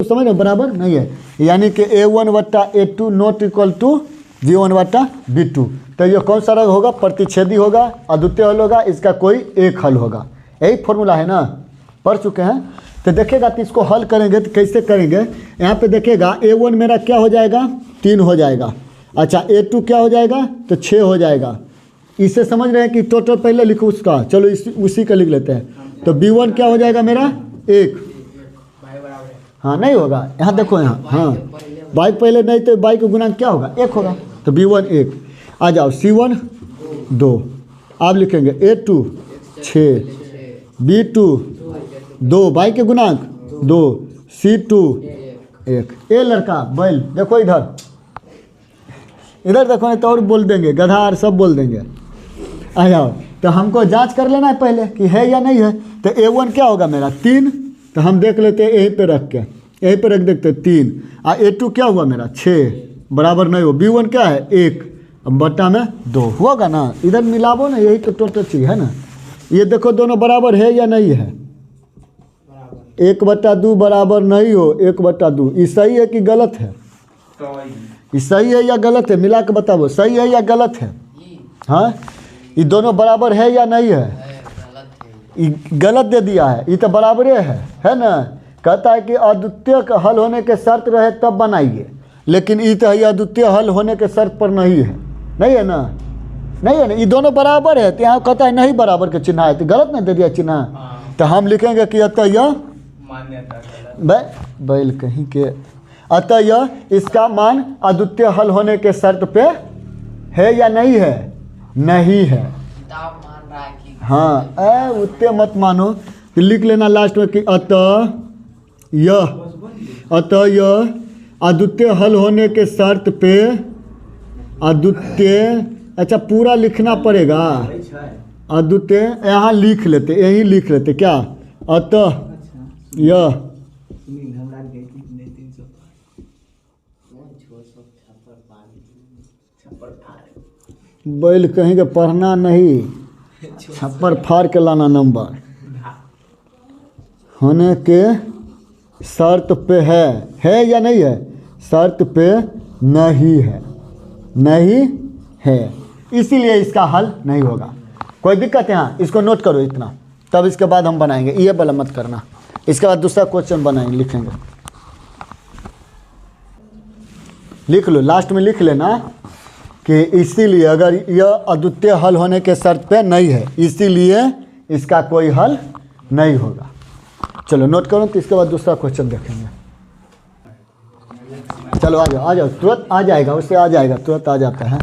समझ रहे बराबर नहीं है, यानी कि A1 वट्टा A2 not equal to V1 वट्टा V2। तो ये कौन सा हल होगा? प्रतिच्छेदी होगा, अद्वितीय हल होगा, इसका कोई एक हल होगा। यही फॉर्मूला है ना, पढ़ चुके हैं। तो देखिएगा तो इसको हल करेंगे तो कैसे करेंगे, यहाँ पे देखिएगा A1 मेरा क्या हो जाएगा? 3 हो जाएगा। अच्छा A2 क्या हो जाएगा? तो 6 हो जाएगा। इसे समझ रहे हैं कि टोटल पहले लिखो उसका, चलो उसी का लिख लेते हैं। तो B1 क्या हो जाएगा मेरा? 1। हाँ नहीं होगा, यहाँ देखो यहाँ, हाँ बाई पहले नहीं तो बाई का गुणांक क्या होगा? 1 होगा। तो B1 1। आ जाओ C1 2, आप लिखेंगे A2 6, B2 2, बाई के गुणांक 2, C2 1। ए लड़का बैल देखो इधर, इधर देखो नहीं तो और बोल देंगे, गधा और सब बोल देंगे। आ जाओ, तो हमको जांच कर लेना है पहले कि है या नहीं है। तो A1 क्या होगा मेरा? 3। तो हम देख लेते हैं यहीं पे रख के, यहीं पे रख देखते हैं 3। A2 क्या हुआ मेरा? 6, बराबर नहीं हो। B1 क्या है? 1, अब बट्टा में 2 होगा ना, इधर मिलावो ना, यही तो टोटल चीज़ है ना। ये देखो दोनों बराबर है या नहीं है? 1/2 बराबर नहीं हो, 1/2 ये सही है कि गलत है? ये सही है या गलत है? मिला के बताओ, सही है या गलत है? हाँ, ये दोनों बराबर है या नहीं है? ये गलत दे दिया है, ये तो बराबर है ना। कहता है कि अद्वितीय का हल होने के शर्त रहे तब बनाइए, लेकिन ये तो अद्वितीय हल होने के शर्त पर नहीं है, नहीं है ना, नहीं है ना। ये दोनों बराबर है, तो यहाँ कहता है नहीं बराबर के चिन्ह है, तो गलत नहीं दे दिया चिन्ह। तो हम लिखेंगे कि अतः यह बैल कहीं के, अतः यह इसका मान अद्वितीय हल होने के शर्त पे है या नहीं है? नहीं है। हाँ उत्ते मत मानो, लिख लेना लास्ट में कि अतः यह अद्वितीय हल होने के शर्त पे अद्वितीय, अच्छा पूरा लिखना पड़ेगा। अद्वितीय यहाँ लिख लेते, यही लिख लेते क्या? अतः यह बैल कहीं के पढ़ना नहीं, छप्पर फाड़ के लाना नंबर होने के शर्त पे है या नहीं है? शर्त पे नहीं है, नहीं है, इसीलिए इसका हल नहीं होगा। कोई दिक्कत है? यहाँ इसको नोट करो इतना, तब इसके बाद हम बनाएंगे। ये वाला मत करना, इसके बाद दूसरा क्वेश्चन बनाएंगे, लिखेंगे। लिख लो, लास्ट में लिख लेना कि इसीलिए अगर यह अद्वितीय हल होने के शर्त पे नहीं है, इसीलिए इसका कोई हल नहीं होगा। चलो नोट करो, तो इसके बाद दूसरा क्वेश्चन देखेंगे। चलो आ जाओ, तुरंत आ जाएगा, उससे आ जाएगा, तुरंत आ जाता है।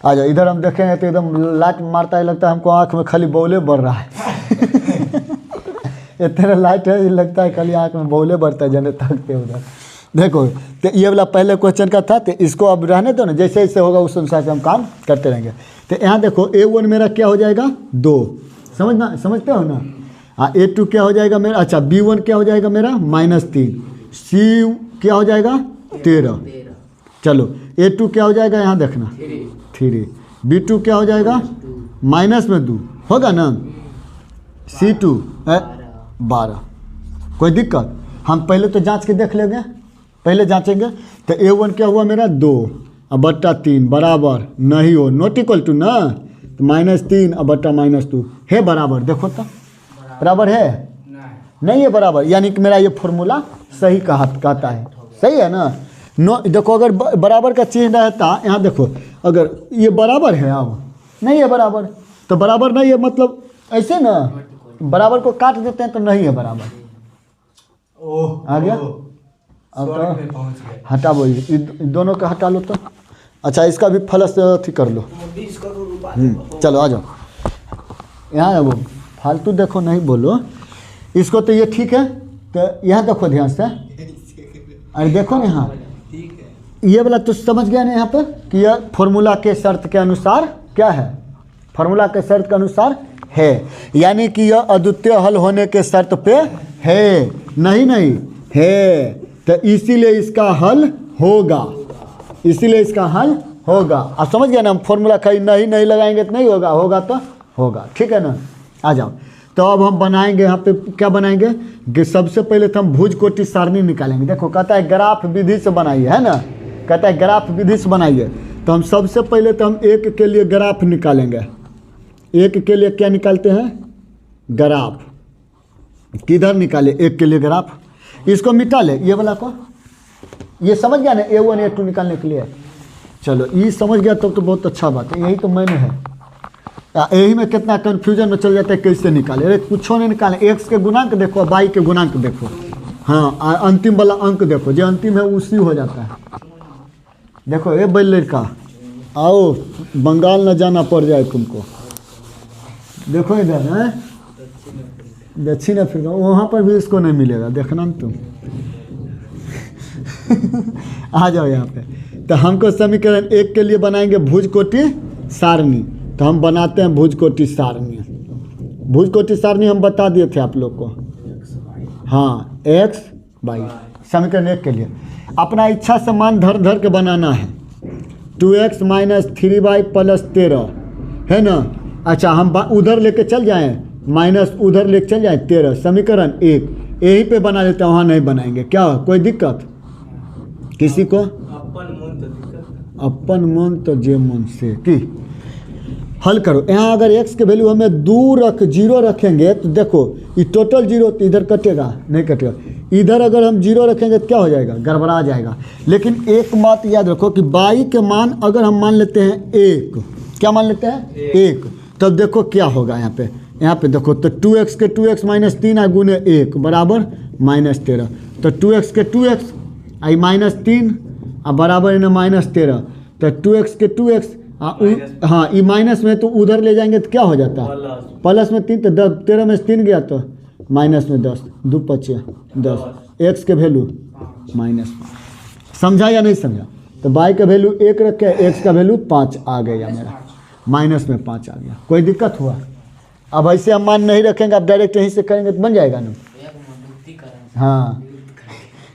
आ जाओ, इधर हम देखेंगे तो एकदम लाइट मारता है, लगता है हमको आँख में खाली बौले बढ़ रहा है। इतना लाइट है, लगता है खाली आँख में बौले बढ़ता है, जने तकते उधर। देखो तो ये वाला पहले क्वेश्चन का था, तो इसको अब रहने दो ना, जैसे जैसे होगा उस अनुसार से हम काम करते रहेंगे। तो यहाँ देखो A1 मेरा क्या हो जाएगा? 2, समझते हो ना। हाँ A2 क्या हो जाएगा मेरा? अच्छा B1 क्या हो जाएगा मेरा? -3। C क्या हो जाएगा? 13। चलो A2 क्या हो जाएगा? यहाँ देखना 3। B2 क्या हो जाएगा? -2 होगा ना। C2 12। कोई दिक्कत? हम पहले तो जांच के देख लेंगे, पहले जांचेंगे। तो A1 क्या हुआ मेरा? 2/3 बराबर नहीं हो, नॉट इक्वल टू ना, तो -3/-2 है बराबर। देखो तो बराबर है, नहीं है बराबर, यानी कि मेरा ये फॉर्मूला सही कहता है, सही है ना। नो देखो, अगर बराबर का चिन्ह रहता, यहाँ देखो अगर ये बराबर है, अब नहीं है बराबर, तो बराबर नहीं है मतलब ऐसे ना, बराबर को काट देते हैं तो नहीं है बराबर। आ गया? अब तो हटा वो, दोनों का हटा लो तो। अच्छा इसका भी फलस अथी कर लो। चलो आ जाओ, यहाँ वो फालतू देखो, नहीं बोलो इसको। तो ये ठीक है, तो यहाँ देखो ध्यान से, अरे देखो ना यहाँ, ये वाला तो समझ गया ना यहाँ पे कि यह फॉर्मूला के शर्त के अनुसार क्या है? फॉर्मूला के शर्त के अनुसार है, यानी कि यह अद्वितीय हल होने के शर्त पे है, नहीं है, तो इसीलिए इसका हल होगा, इसीलिए इसका हल होगा। आप समझ गए ना, हम फॉर्मूला कहीं नहीं लगाएंगे तो नहीं होगा, होगा तो होगा, ठीक है ना। आ जाओ, तो अब हम बनाएंगे यहाँ पे क्या बनाएंगे कि सबसे पहले तो हम भुज कोटि सारणी निकालेंगे। देखो कहता है ग्राफ विधि से बनाइए, है ना, कहता है ग्राफ विधि से बनाइए। तो हम सबसे पहले तो हम एक के लिए ग्राफ निकालेंगे। एक के लिए क्या निकालते हैं, ग्राफ। किधर निकाले एक के लिए ग्राफ, इसको मिटा ले, ये वाला को, ये समझ गया ना, A1 A2 निकालने के लिए। चलो ये समझ गया तब तो बहुत अच्छा बात है, यही तो मैंने है। यही में कितना कन्फ्यूजन में चल जाता है कैसे निकाले। अरे कुछ नहीं निकाले, एक्स के गुणांक देखो, वाई के गुणांक देखो, हाँ अंतिम वाला अंक देखो, जो अंतिम है उसी हो जाता है। देखो ये बैल लड़का, आओ बंगाल न जाना पड़ जाए तुमको। देखो इधर है दक्षिण अफ्रीका, वहाँ पर भी इसको नहीं मिलेगा, देखना ना तुम। आ जाओ यहाँ पे। तो हमको समीकरण एक के लिए बनाएंगे भुज कोटि सारणी। तो हम बनाते हैं भुज कोटि सारणी। भुज कोटि सारणी हम बता दिए थे आप लोग को, हाँ एक्स वाई। समीकरण एक के लिए अपना इच्छा से मान धर धर के बनाना है। 2x - 3y + 13 है ना। अच्छा हम उधर लेके चल जाएं, माइनस उधर लेके चल जाएं 13। समीकरण एक यहीं पे बना लेते हैं, वहाँ नहीं बनाएंगे। क्या कोई दिक्कत किसी को? अपन मन तो जे मन से कि हल करो। यहाँ अगर x के वैल्यू हमें 0 रखेंगे तो देखो ये टोटल 0, तो इधर कटेगा नहीं कटेगा। इधर अगर हम 0 रखेंगे तो क्या हो जाएगा, गड़बड़ा जाएगा। लेकिन एक बात याद रखो कि y के मान अगर हम मान लेते हैं 1, क्या मान लेते हैं 1, तब देखो क्या होगा यहाँ पे देखो, तो 2x के 2x - 3 गुने 1 बराबर -13। तो 2x के 2x आई -3 बराबर है ना -13। तो 2x के 2x हाँ ये माइनस में तो उधर ले जाएंगे तो क्या हो जाता है प्लस में 3, तो 13 में से 3 गया तो माइनस में 10, 2 × 5 = 10। एक्स के वैल्यू -5। समझा या नहीं समझा? तो y का वैल्यू 1 रखे, एक्स का वैल्यू 5 आ गया मेरा, माइनस में 5 आ गया। कोई दिक्कत हुआ? अब ऐसे हम मान नहीं रखेंगे, अब डायरेक्ट यहीं से करेंगे तो बन जाएगा ना। हाँ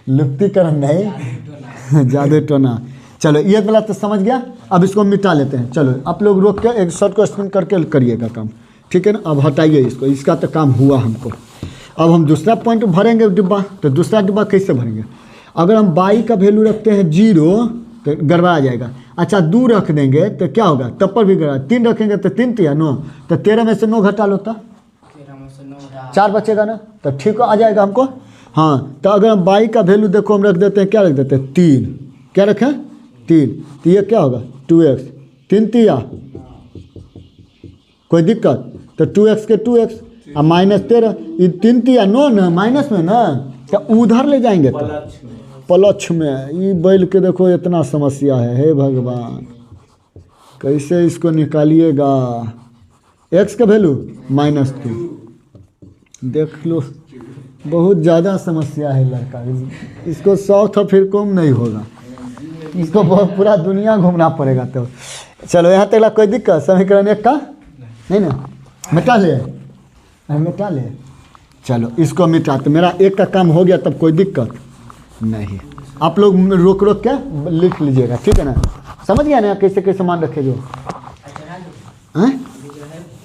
लुप्तीकरण नहीं, जादू टोना। चलो ये वाला तो समझ गया। अब इसको मिटा लेते हैं। चलो आप लोग रोक के एक शॉर्ट क्वेश्चन करके करिएगा काम, ठीक है ना। अब हटाइए इसको, इसका तो काम हुआ हमको। अब हम दूसरा पॉइंट भरेंगे डिब्बा। तो दूसरा डिब्बा कैसे भरेंगे? अगर हम y का वैल्यू रखते हैं 0 तो गड़बड़ा जाएगा। अच्छा 2 रख देंगे तो क्या होगा, तब पर भी गड़बड़ा। 3 रखेंगे तो 3 × 9, तो 13 में से 9 घटा लो तो 4 बचेगा ना, तो ठीक आ जाएगा हमको। हाँ तो अगर हम y का वैल्यू देखो हम रख देते हैं, क्या रख देते हैं 3, क्या रखें 3, तो ये क्या होगा 2x, 3 × 3 कोई दिक्कत? तो 2x के 2x -13, ये 3 × 3 9 ना, माइनस में ना, तो उधर ले जाएंगे तो प्लस में। ये बैल के देखो इतना समस्या है, हे भगवान कैसे इसको निकालिएगा। x का वैल्यू -2, देख लो बहुत ज़्यादा समस्या है लड़का। इसको साउथ अफ्रीका में नहीं होगा, इसको बहुत पूरा दुनिया घूमना पड़ेगा। तो चलो यहाँ तक कोई दिक्कत? समीकरण एक का नहीं ना, मिटा ले। चलो इसको मिटा, तो मेरा एक का काम हो गया, तब कोई दिक्कत नहीं। आप लोग रोक के लिख लीजिएगा, ठीक है ना। समझ गया ना कैसे कैसे मान रखे जो?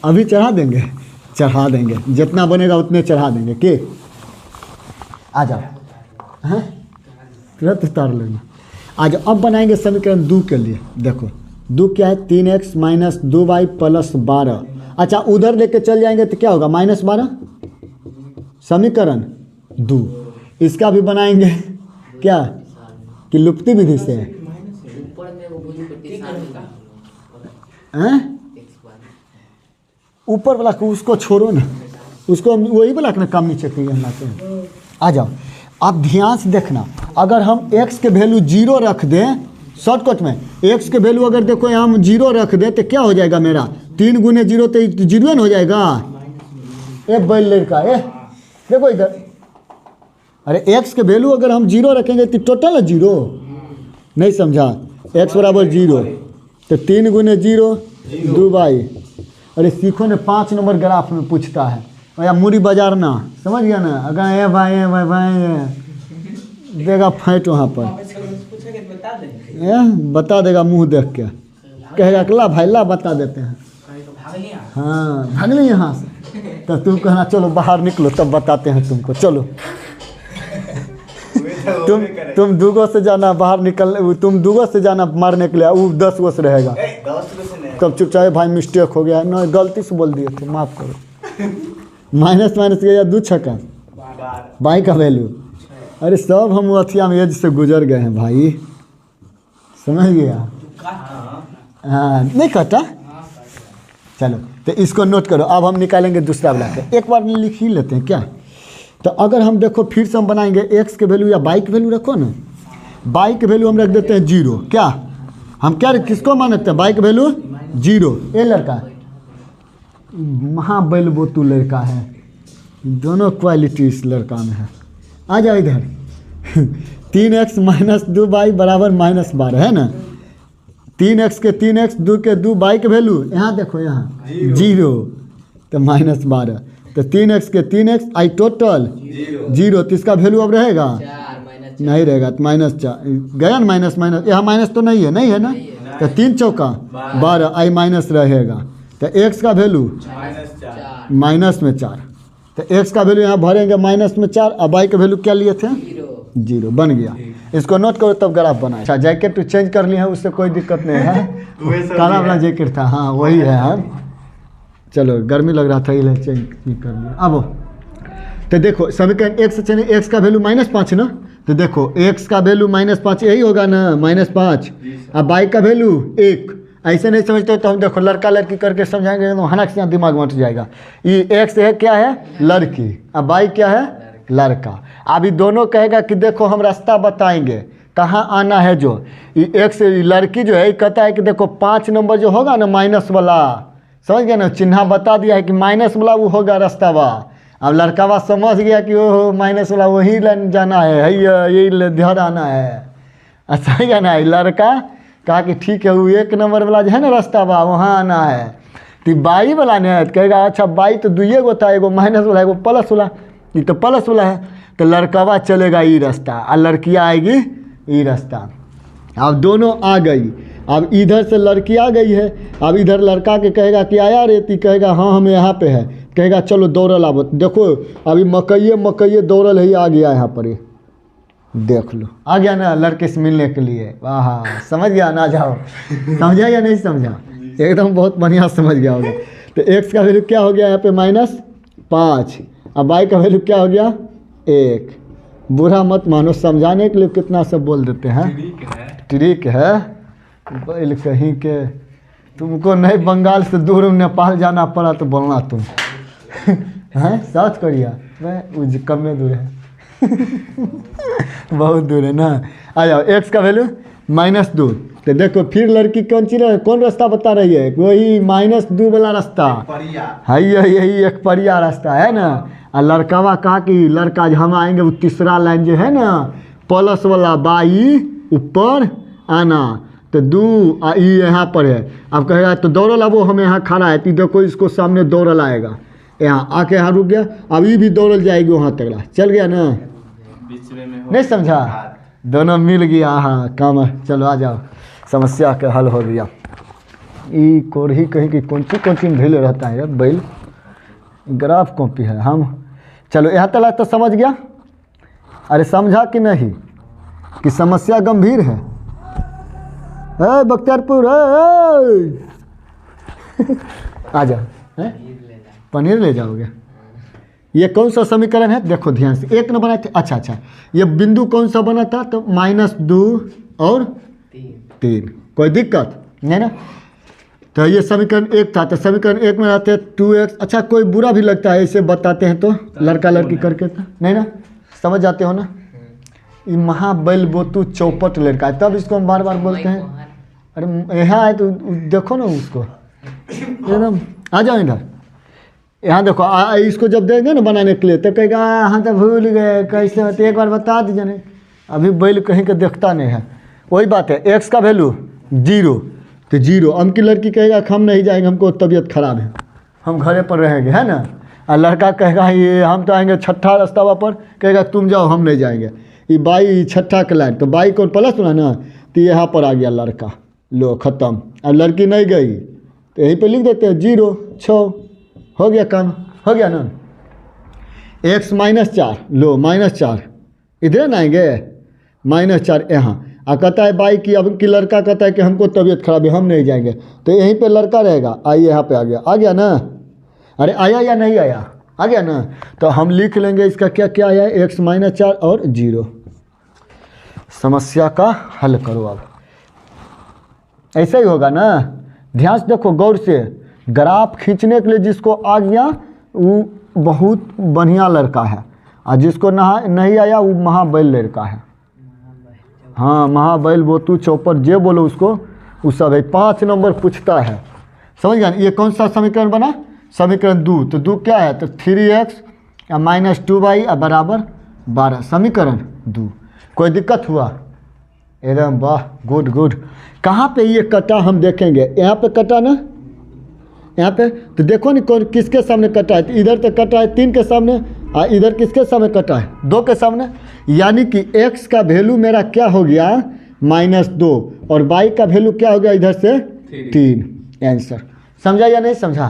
अभी चढ़ा देंगे, जितना बनेगा उतने चढ़ा देंगे। के आ जाओ, हाँ तुरंत उतार लेना। आज अब बनाएंगे समीकरण 2 के लिए। देखो 2 क्या है, 3x - 2y + 12। अच्छा उधर लेके चल जाएंगे तो क्या होगा -12। समीकरण 2 इसका भी बनाएंगे क्या कि लुप्ती विधि से? ऊपर वाला को उसको छोड़ो ना, उसको वही वाला ना काम नीचे करिए हम लाते हैं। आ जाओ आप ध्यान से देखना, अगर हम x के वैल्यू 0 रख दें शॉर्टकट में, x के वैल्यू अगर देखो यहाँ हम 0 रख दें तो क्या हो जाएगा मेरा 3 × 0 तो 0 हो जाएगा। ए बैल लड़का देखो इधर, अरे x के वैल्यू अगर हम 0 रखेंगे तो टोटल 0 नहीं समझा, x बराबर 0 तो 3 × 0 2y। अरे सीखो ने 5 नंबर ग्राफ में पूछता है, या मूरी बाजार ना, समझ गया ना। अगर ए भाई देगा फाइट वहाँ पर, बता देगा मुंह देख के, कहेगा ला भाई ला बता देते हैं। हाँ भाग ली यहाँ से। तो तुम कहना चलो बाहर निकलो तब बताते हैं तुमको, चलो तुम दूगो से जाना बाहर निकल, तुम दूगो से जाना मारने के लिए, वो 10 गो से रहेगा। तब चुपचाप भाई मिस्टेक हो गया, ना गलती से बोल दिए थे, माफ़ करो। माइनस माइनस गया 2 छक्का बाई का वैल्यू। अरे सब हम अथिया में एज से गुजर गए हैं भाई, समझ गया? हाँ नहीं कटा। चलो तो इसको नोट करो। अब हम निकालेंगे दूसरा वाला के, एक बार में लिख ही लेते हैं क्या। तो अगर हम देखो फिर से हम बनाएंगे एक्स के वैल्यू या बाई के वैल्यू रखो ना, बाई के वैल्यू हम रख देते हैं 0। क्या हम क्या किसको मानते हैं? बाई के वैल्यू 0। ये लड़का महाबल बोतू लड़का है, दोनों क्वालिटी इस लड़का में है। आ जाओ इधर। 3x माइनस 2 बाई बराबर -12 है ना। 3x के 3x 2 के 2 बाई के वैल्यू यहाँ देखो, यहाँ 0 तो -12, तो 3x के 3x आई टोटल 0, तो इसका वैल्यू अब रहेगा नहीं रहेगा, तो -4 गया ना, माइनस माइनस यहाँ माइनस तो नहीं है ना, तो 3 चौका 12 आई माइनस रहेगा, तो x का वैल्यू -4, तो x का वैल्यू यहाँ भरेंगे -4 और बाई का वैल्यू क्या लिए थे 0 बन गया। इसको नोट करो तब ग्राफ बनाए। अच्छा जैकेट तो चेंज कर लिया है, उससे कोई दिक्कत नहीं है, काला वाला जैकेट था, हाँ वही है। हाँ चलो गर्मी लग रहा था इसलिए चेंज कर लिया। अब तो देखो समीकरण x से चले, x का वैल्यू -5 ना, तो देखो x का वैल्यू -5 यही होगा ना, -5 अब बाई का वैल्यू 1। ऐसे नहीं समझते तो हम देखो लड़का लड़की करके समझाएंगे तो हनक से दिमाग में उठ जाएगा। ये x है क्या है लड़की, अब बाई क्या है लड़का। अभी दोनों कहेगा कि देखो हम रास्ता बताएंगे कहाँ आना है, जो ये x लड़की जो है ये कहता है कि देखो 5 नंबर जो होगा ना माइनस वाला, समझ गया ना, चिन्ह बता दिया है कि माइनस वाला वो होगा रास्तावा। अब लड़कावा समझ गया कि ओहो माइनस वाला वही लाइन जाना है, यही इधर आना है, अच्छा जाना है। लड़का कहा कि ठीक है वो 1 नंबर वाला जो है ना रास्तावा वहाँ आना है, तो बाई वाला ने कहेगा अच्छा बाई तो 2 गो था, एगो माइनस वाला एगो प्लस वाला, ये तो प्लस वाला है, तो लड़कावा चलेगा ये रास्ता और लड़कियाँ आएगी ये रास्ता। अब दोनों आ गई, अब इधर से लड़की आ गई है, अब इधर लड़का के कहेगा कि आया रेती, कहेगा हाँ हम यहाँ पे है, कहेगा चलो दौड़ल अब देखो अभी मकई दौड़ल है, आ गया यहाँ पर, देख लो आ गया ना लड़के से मिलने के लिए। वाह समझ गया ना, जाओ समझा या नहीं समझा? एकदम बहुत बढ़िया समझ गया होगा। तो x का वैल्यू क्या हो गया यहाँ पे -5, अब y का वैल्यू क्या हो गया 1। बुरा मत मानो, समझाने के लिए कितना सब बोल देते हैं, ट्रिक है बैल कहीं के। तुमको नहीं बंगाल से दूर नेपाल जाना पड़ा तो बोलना तुम हैं, साउथ कोरिया वह कम में दूर है बहुत दूर है ना। आ जाओ x का वैल्यू -2, तो देखो फिर लड़की कौन रास्ता बता रही है, वही -2 वाला रास्ता है, यही एक परिया रास्ता है ना। और लड़कावा कहा कि लड़का हम आएंगे वो तीसरा लाइन जो है ना प्लस वाला बाई ऊपर आना, तो 2 ये यहाँ पर है। अब कहेगा तो दौड़ल, अब वो हम यहाँ खड़ा है, तो देखो इसको सामने दौड़ल आएगा, यहाँ आके यहाँ रुक गया, अब ये भी दौड़ल जाएगी वहाँ तक, चल गया ना, बीच में नहीं समझा? दोनों मिल गया, हाँ काम है। चलो आ जाओ, समस्या का हल हो गया। ये कोरही कहीं की कौन सी में ढीले रहता है बैल, ग्राफ कॉपी है हम। चलो यहाँ तक तो समझ गया? अरे समझा कि नहीं कि समस्या गंभीर है? बख्तियारपुर आ जाओ, पनीर ले जाओगे। ये कौन सा समीकरण है देखो ध्यान से, 1 न बनाए थे, अच्छा ये बिंदु कौन सा बना था, तो -2 और 3, कोई दिक्कत नहीं ना। तो ये समीकरण 1 था, तो समीकरण 1 में आते हैं 2x। अच्छा कोई बुरा भी लगता है इसे बताते हैं तो लड़का लड़की करके, तो नहीं ना, समझ जाते हो ना। ये महाबल बोतू चौपट लड़का है, तब इसको हम बार बार बोलते हैं। अरे यहाँ आए तो देखो ना उसको, एकदम आ जाओ इधर, यहाँ देखो इसको जब देंगे ना बनाने के लिए तो कहेगा हाँ तो भूल गए कैसे होते, एक बार बता दीजिए। नहीं अभी बैल कहीं का देखता नहीं है, वही बात है। x का वैल्यू 0, तो 0। हम की लड़की कहेगा हम नहीं जाएंगे, हमको तबीयत खराब है, हम घरे पर रहेंगे, है ना। और लड़का कहेगा ये हम तो आएंगे छठा रास्ता पर, कहेगा तुम जाओ हम नहीं जाएंगे। ये बाई छठा के लाइन, तो बाई को प्लस ना ना, तो यहाँ पर आ गया लड़का, लो ख़त्म। अब लड़की नहीं गई तो यहीं पे लिख देते हैं 0 6, हो गया काम, हो गया ना। x -4 लो -4 इधर ना आएंगे -4 यहाँ कहता है बाई की अब की लड़का कहता है कि हमको तबीयत खराब है हम नहीं जाएंगे, तो यहीं पे लड़का रहेगा। आइए यहाँ पे आ गया ना। अरे आया या नहीं आया, आ गया ना। तो हम लिख लेंगे इसका क्या क्या आया, x -4 और 0। समस्या का हल करो। अब ऐसा ही होगा ना, ध्यान से देखो गौर से। ग्राफ खींचने के लिए जिसको आ गया वो बहुत बढ़िया लड़का है, और जिसको नहीं आया वो महाबैल लड़का है। हाँ महाबैल बोतू चौपर जे बोलो उसको, वो सब है। 5 नंबर पूछता है, समझ गया। ये कौन सा समीकरण बना, समीकरण 2। तो 2 क्या है, तो 3x -2y बराबर 12, समीकरण 2। कोई दिक्कत हुआ, एकदम वाह गुड गुड। कहाँ पे ये कटा हम देखेंगे, यहाँ पे कटा ना, यहाँ पे तो देखो नहीं कौन किसके सामने कटा है। तो इधर तो कटा है 3 के सामने, और इधर किसके सामने कटा है, 2 के सामने। यानी कि x का वैल्यू मेरा क्या हो गया -2, और y का वैल्यू क्या हो गया इधर से 3। आंसर समझा या नहीं समझा,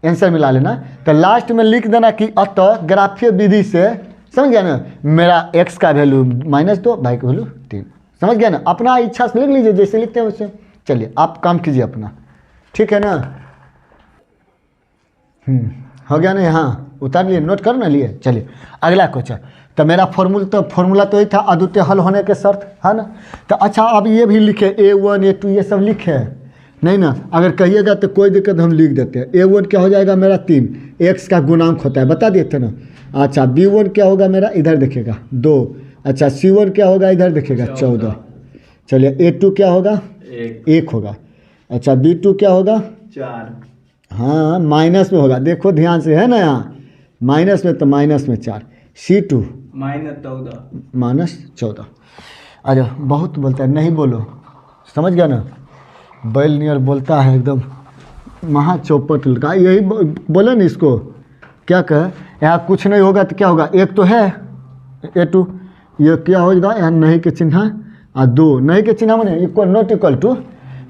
आंसर मिला लेना। तो लास्ट में लिख देना कि अतः ग्राफीय विधि से, समझ गया ना, मेरा x का वैल्यू -2, y का वैल्यू 3। समझ गया ना, अपना इच्छा से लिख लीजिए जैसे लिखते हैं वैसे। चलिए आप काम कीजिए अपना, ठीक है ना। हो गया ना, यहाँ उतार लिए, नोट कर ना लिए। चलिए अगला क्वेश्चन। तो मेरा फॉर्मूला तो ही था अद्वितीय हल होने के शर्त, है ना। तो अच्छा अब ये भी लिखे A1 A2 ये सब लिखे नहीं ना, अगर कहिएगा तो कोई दिक्कत हम लिख देते हैं। A1 क्या हो जाएगा मेरा 3, x का गुणांक होता है बता दिए थे ना। अच्छा B1 क्या होगा मेरा, इधर देखेगा 2। अच्छा C1 क्या होगा, इधर देखेगा 14। चलिए A2 क्या होगा, 1 होगा। अच्छा B2 क्या होगा, 4। हाँ माइनस में होगा, देखो ध्यान से, है ना, यहाँ माइनस में, तो माइनस में 4। C2 -14। अरे बहुत बोलता है, नहीं बोलो, समझ गया ना। बैल नियर बोलता है एकदम महा चौपट लड़का, यही बोले ना इसको। क्या कहे, यहाँ कुछ नहीं होगा तो क्या होगा, एक तो है A2, ये क्या होगा, यहाँ नहीं के चिन्ह और 2 नहीं के चिन्ह मैंने इक्वल नॉट इक्वल टू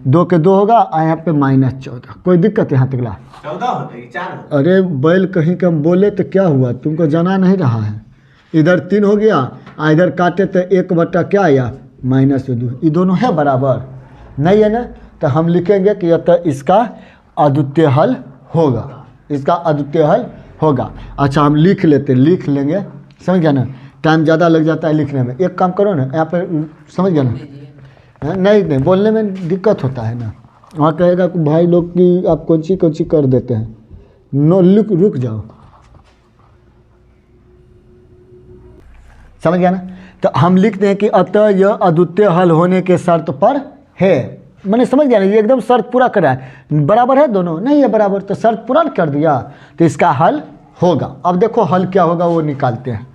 2 के 2 होगा, और यहाँ पे -14। कोई दिक्कत यहाँ तक ला 14 होता है 4। अरे बैल कहीं का बोले तो क्या हुआ, तुमको जाना नहीं रहा है। इधर 3 हो गया, इधर काटे तो 1 बटा क्या आया -2। ये दोनों है बराबर नहीं है ना, तो हम लिखेंगे कि अतः इसका अद्वितीय हल होगा, इसका अद्वितीय हल होगा। अच्छा हम लिख लेंगे, समझ गया ना। टाइम ज़्यादा लग जाता है लिखने में, एक काम करो ना यहाँ पर, समझ गया ना। नहीं बोलने में दिक्कत होता है ना, वहाँ कहेगा कि भाई लोग की आप कौन सी कर देते हैं। नो रुक जाओ, समझ गया ना। तो हम लिखते हैं कि अतः यह अद्वितीय हल होने के शर्त पर है, मैंने समझ गया ना, ये एकदम शर्त पूरा करा है। बराबर है दोनों, नहीं है बराबर, तो शर्त पूरा कर दिया, तो इसका हल होगा। अब देखो हल क्या होगा वो निकालते हैं।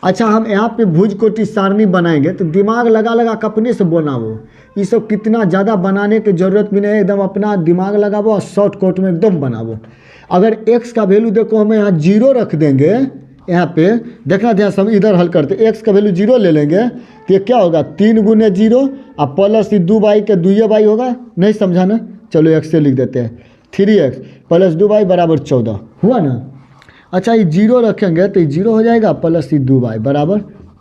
अच्छा हम यहाँ पे भुज कोटि सारणी बनाएंगे, तो दिमाग लगा के अपने से बनाओ। ये सब कितना ज़्यादा बनाने की ज़रूरत भी नहीं है, एकदम अपना दिमाग लगाओ और शॉर्टकट में एकदम बनाओ। अगर x का वैल्यू देखो हम यहाँ 0 रख देंगे, यहाँ पे देखना ध्यान, सब इधर हल करते, x का वैल्यू 0 ले लेंगे तो ये क्या होगा 3 × 0 और प्लस 2y के 2y होगा, नहीं समझा ना। चलो x से लिख देते हैं, 3x + 2y = 14 हुआ ना। अच्छा ये 0 रखेंगे तो ये 0 हो जाएगा, प्लस 2y =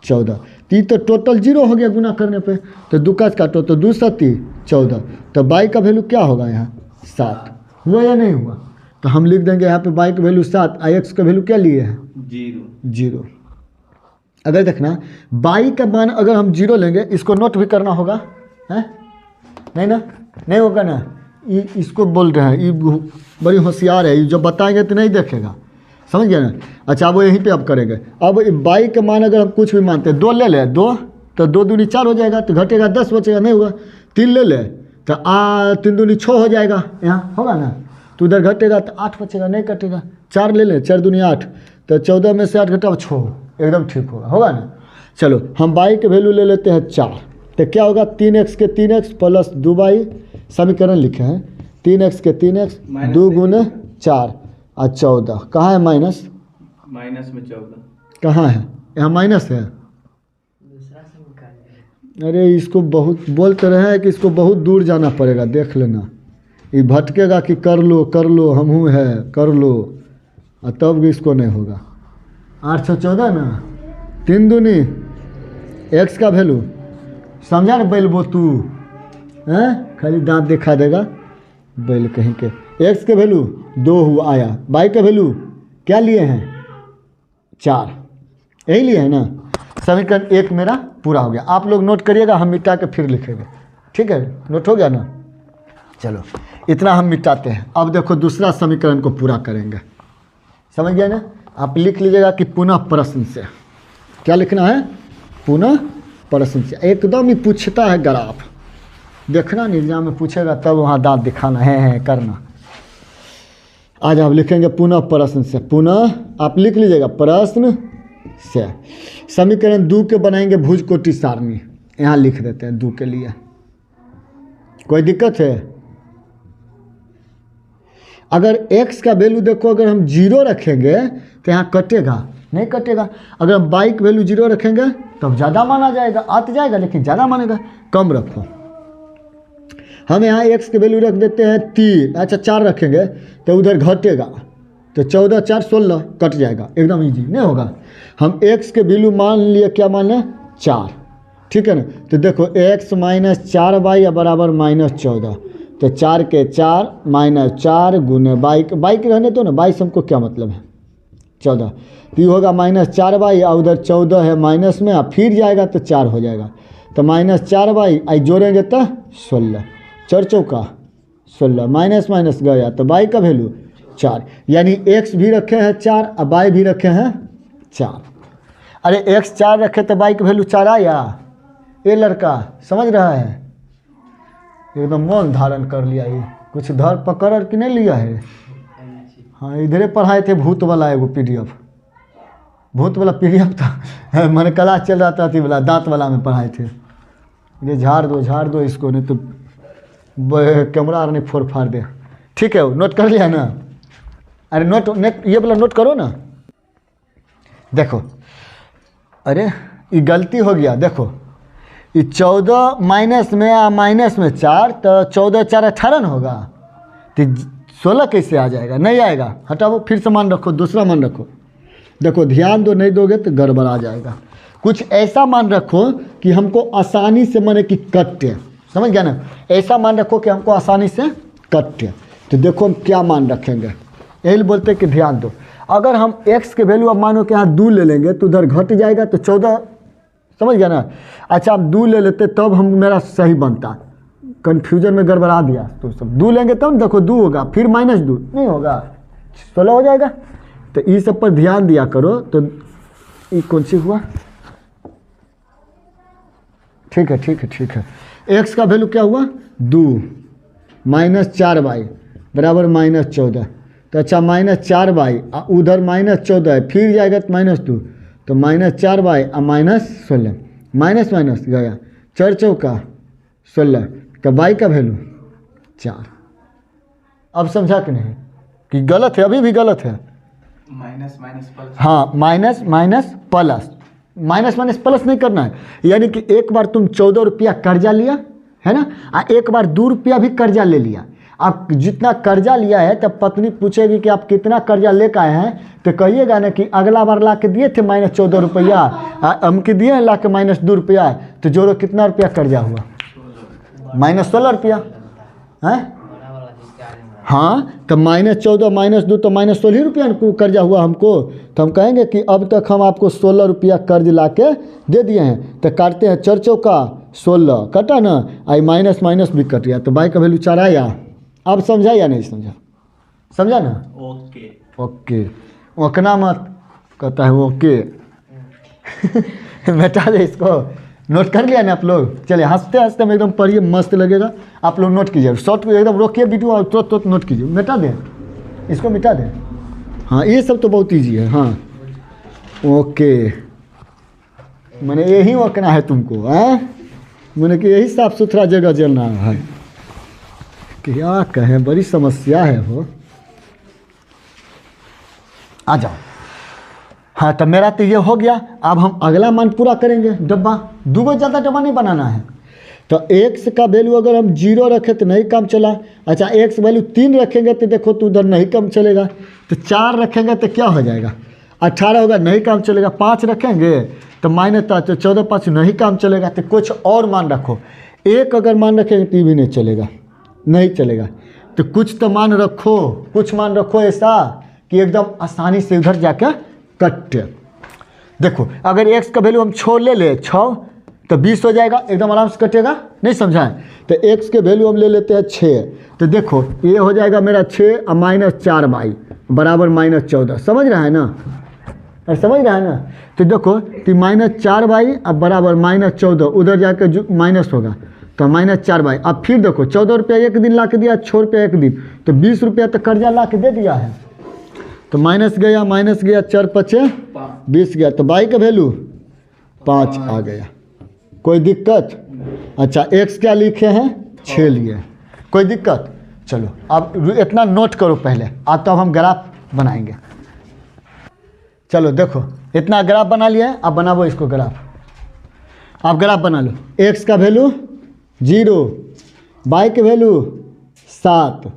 14। तो ये तो टोटल 0 हो गया गुना करने पे, तो 2 का काटो तो 2 × 14, तो y का वैल्यू क्या होगा यहाँ 7। हुआ या नहीं हुआ, तो हम लिख देंगे यहाँ पे y का वैल्यू 7, x का वैल्यू क्या लिए हैं 0। अगर देखना y का मान अगर हम 0 लेंगे, इसको नोट भी करना होगा, है नहीं ना, नहीं होगा ना। ये इसको बोल रहे हैं, ये बड़ी होशियार है, ये जो बताएंगे तो नहीं देखेगा, समझ गया ना। अच्छा वो यहीं पे अब करेंगे। अब y का मान अगर हम कुछ भी मानते हैं, 2 ले ले, 2 तो 2 दूनी 4 हो जाएगा, तो घटेगा 10 बचेगा, नहीं होगा। 3 ले ले तो 3 दूनी 6 हो जाएगा, यहाँ होगा ना, तो उधर घटेगा तो 8 बचेगा, नहीं कटेगा। 4 ले ले, 4 दूनी 8, तो 14 में से 8 घटा 6, एकदम ठीक होगा ना। चलो हम y के वैल्यू ले लेते हैं 4, तो क्या होगा 3x के 3x + 2y, समीकरण लिखे हैं 3x के 3x 2 × 4 और 14, कहाँ है माइनस में 14 कहाँ है, यहाँ माइनस है। अरे इसको बहुत बोलते रहे हैं कि इसको बहुत दूर जाना पड़ेगा, देख लेना, ये भटकेगा कि कर लो हमहूँ है कर लो, और तब भी इसको नहीं होगा। 814 ना, 3 दूनी x का वैल्यू समझा ना बैल वो तू हैं, खाली दांत दिखा देगा बैल कहीं के। x के वैल्यू 2 हुआ आया, y का वैल्यू क्या लिए हैं 4, यही लिए है ना। समीकरण 1 मेरा पूरा हो गया। आप लोग नोट करिएगा, हम मिटा के फिर लिखेंगे, ठीक है। नोट हो गया ना, चलो इतना हम मिटाते हैं। अब देखो दूसरा समीकरण को पूरा करेंगे, समझ गए ना। आप लिख लीजिएगा कि पुनः प्रश्न से, क्या लिखना है, पुनः प्रश्न से। एकदम ही पूछता है ग्राफ, देखना नहीं, एग्जाम में पूछेगा तब वहाँ दांत दिखाना है करना। आज आप लिखेंगे पुनः प्रश्न से, पुनः आप लिख लीजिएगा प्रश्न से। समीकरण 2 के बनाएंगे भुजकोटि सारणी, यहाँ लिख देते हैं 2 के लिए। कोई दिक्कत है? अगर x का वैल्यू देखो, अगर हम 0 रखेंगे तो यहाँ कटेगा, नहीं कटेगा। अगर हम y का वैल्यू 0 रखेंगे तब ज़्यादा माना जाएगा, आत जाएगा लेकिन ज़्यादा मानेगा। कम रखो, हम यहाँ x के वैल्यू रख देते हैं 3, अच्छा 4 रखेंगे तो उधर घटेगा, तो 14 4 16 कट जाएगा, एकदम इजी नहीं होगा। हम x के वैल्यू मान लिए, क्या मान लें 4, ठीक है ना। तो देखो x माइनस 4y बराबर -14, तो 4 के 4 -4 गुने बाई के रहने दो ना, 22 हमको क्या मतलब है 14, तो ये होगा -4y और उधर 14 है माइनस में, और फिर जाएगा तो 4 हो जाएगा, तो -4y आई जोड़ेंगे तो 16, 4 चौका 16, माइनस माइनस गया तो y का वैल्यू 4, यानी x भी रखे हैं 4 और y भी रखे हैं 4। अरे x 4 रखे तो y का वैल्यू 4 आया, ये लड़का समझ रहा है, एकदम मौन धारण कर लिया। ये कुछ धर पकड़ कि नहीं लिया है। हाँ इधरे पढ़ाए थे भूत वाला एगो PDF, भूत वाला PDF था, मैंने क्लास चल रहा था, वाला दांत वाला में पढ़ाए थे। ये झाड़ दो इसको, नहीं तो कैमरा नहीं फोड़ फाड़ दे, ठीक है। नोट कर लिया ना? अरे नोट ये वाला नोट करो ना। देखो अरे ये गलती हो गया, देखो ये 14 माइनस में 4, तो 14 4 18 न होगा, तो 16 कैसे आ जाएगा, नहीं आएगा। हटाओ, फिर से मान रखो, दूसरा मान रखो। देखो ध्यान दो, नहीं दोगे तो गड़बड़ आ जाएगा। कुछ ऐसा मान रखो कि हमको आसानी से माने कि कटे, समझ गया ना। ऐसा मान रखो कि हमको आसानी से कटे। तो देखो हम क्या मान रखेंगे, यही बोलते हैं कि ध्यान दो। अगर हम x के वैल्यू अब मानो कि यहाँ 2 ले लेंगे तो उधर घट जाएगा, तो 14, समझ गया ना। अच्छा आप 2 ले लेते तब हम मेरा सही बनता, कन्फ्यूजन में गड़बड़ा दिया। तो सब 2 लेंगे तब देखो 2 होगा, फिर -2 नहीं होगा, 16 हो जाएगा। तो ये सब पर ध्यान दिया करो। तो ये कौन सी हुआ, ठीक है। x का वैल्यू क्या हुआ 2, -4y बराबर -14, तो अच्छा -4y उधर -14 है, फिर जाएगा तो -2, तो -4y और -16, माइनस गया, 4 चौका 16, तो y का वैल्यू 4। अब समझा कि नहीं कि गलत है, अभी भी गलत है। माइनस प्लस, हाँ माइनस प्लस नहीं करना है। यानी कि एक बार तुम 14 रुपया कर्जा लिया है ना, एक बार 2 रुपया भी कर्जा ले लिया। आप जितना कर्जा लिया है तब पत्नी पूछेगी कि आप कितना कर्जा लेकर आए हैं, तो कहिएगा ना कि अगला बार ला के दिए थे -14 रुपया, हम के दिए ला के -2 रुपया, तो जोड़ो कितना रुपया कर्जा हुआ, -16 रुपया है। हाँ तो -14 -2 तो -16 रुपया कर्जा हुआ हमको। तो हम कहेंगे कि अब तक हम आपको 16 रुपया कर्ज ला के दे दिए हैं। तो काटते हैं 4 चौका 16, कटा ना, आई माइनस भी कट गया, तो y का वैल्यू 4 आया। अब समझा या नहीं समझा, समझा ना। ओके ओकना मत कहता है ओके मिटा दे इसको। नोट कर लिया ना आप लोग, चलिए हंसते हंसते में एकदम पढ़िए, मस्त लगेगा। आप लोग नोट कीजिए, शॉर्ट एकदम रोकिए वीडियो और तुरंत नोट कीजिए, मिटा दें इसको, मिटा दें। हाँ ये सब तो बहुत ईजी है। हाँ ओके, मैंने यही ओकना है तुमको, हैं मैंने कि यही साफ सुथरा जगह जलना है। क्या कहें, बड़ी समस्या है वो। आ जाओ। हाँ तो मेरा तो ये हो गया। अब हम अगला मान पूरा करेंगे। डब्बा 2 ज़्यादा डब्बा नहीं बनाना है, तो एक्स का वैल्यू अगर हम 0 रखें तो नहीं काम चला। अच्छा एक्स वैल्यू 3 रखेंगे तो देखो तो उधर नहीं काम चलेगा। तो 4 रखेंगे तो क्या हो जाएगा, 18 होगा, नहीं काम चलेगा। 5 रखेंगे तो -14, 14 5 नहीं काम चलेगा। तो कुछ और मान रखो, 1 अगर मान रखेंगे तो भी नहीं चलेगा, नहीं चलेगा। तो कुछ तो मान रखो, कुछ मान रखो ऐसा कि एकदम आसानी से उधर जाकर कटे। देखो अगर x का वैल्यू हम 6 ले ले, 6 तो 20 हो जाएगा, एकदम आराम से कटेगा। नहीं समझाएं? तो x के वैल्यू हम ले लेते हैं 6। तो देखो ये हो जाएगा मेरा 6 और -4y बराबर -14। समझ रहा है ना, अरे समझ रहा है ना। तो देखो कि -4y अब बराबर -14, उधर जाकर जो माइनस होगा तो -4y। अब फिर देखो 14 रुपया एक दिन ला के दिया, 6 रुपया एक दिन, तो 20 रुपया तो कर्जा ला के दे दिया है। तो माइनस गया 4 5 20 गया, तो y का वैल्यू 5 आ गया। कोई दिक्कत? अच्छा x क्या लिखे हैं, 6 लिए, कोई दिक्कत? चलो अब इतना नोट करो पहले, अब तो हम ग्राफ बनाएंगे। चलो देखो इतना ग्राफ बना लिया है, अब बनाओ इसको ग्राफ। आप ग्राफ बना लो। x का वैल्यू 0, y का वैल्यू 7।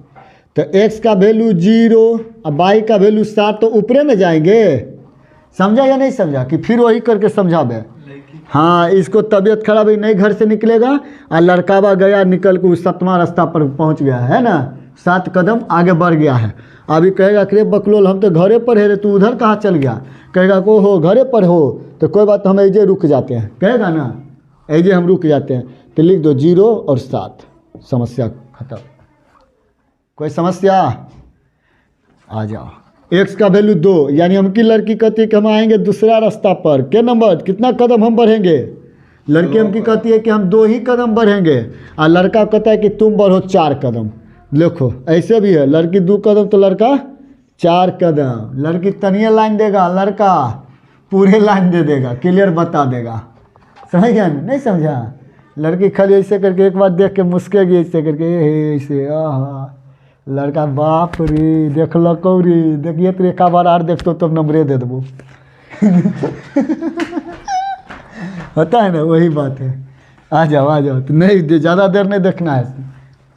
तो x का वैल्यू 0 और y का वैल्यू 7, तो ऊपरे में जाएंगे। समझा या नहीं समझा कि फिर वही करके समझावे? हाँ, इसको तबीयत खराब है, नहीं घर से निकलेगा और लड़कावा गया निकल के उस 7वां रास्ता पर पहुंच गया है ना, 7 कदम आगे बढ़ गया है। अभी कहेगा कि रे बकलोल हम तो घरे पर है रे, तू उधर कहाँ चल गया? कहेगा को हो घरे पर हो, तो कोई बात, हम ऐजे रुक जाते हैं, कहेगा ना ऐजे हम रुक जाते हैं। तो लिख दो 0 और 7, समस्या खत्म। कोई समस्या? आ जाओ। x का वैल्यू 2, यानी हमकी लड़की कहती है कि हम आएंगे दूसरा रास्ता पर। क्या नंबर, कितना कदम हम बढ़ेंगे? लड़की हमकी कहती है कि हम 2 ही कदम बढ़ेंगे, और लड़का कहता है कि तुम बढ़ो 4 कदम। देखो ऐसे भी है, लड़की 2 कदम तो लड़का 4 कदम। लड़की तनिए लाइन देगा, लड़का पूरे लाइन दे देगा, क्लियर बता देगा। समझ गया नहीं समझा? लड़की खाली ऐसे करके एक बार देख के मुस्केगी, ऐसे करके ऐसे, आहा लड़का बाप रे देख लको रे, देखिए तो एक बार आर देखते तब नंबरे दे देबो। होता है ना, वही बात है। आ जाओ। तो नहीं ज़्यादा देर नहीं देखना है,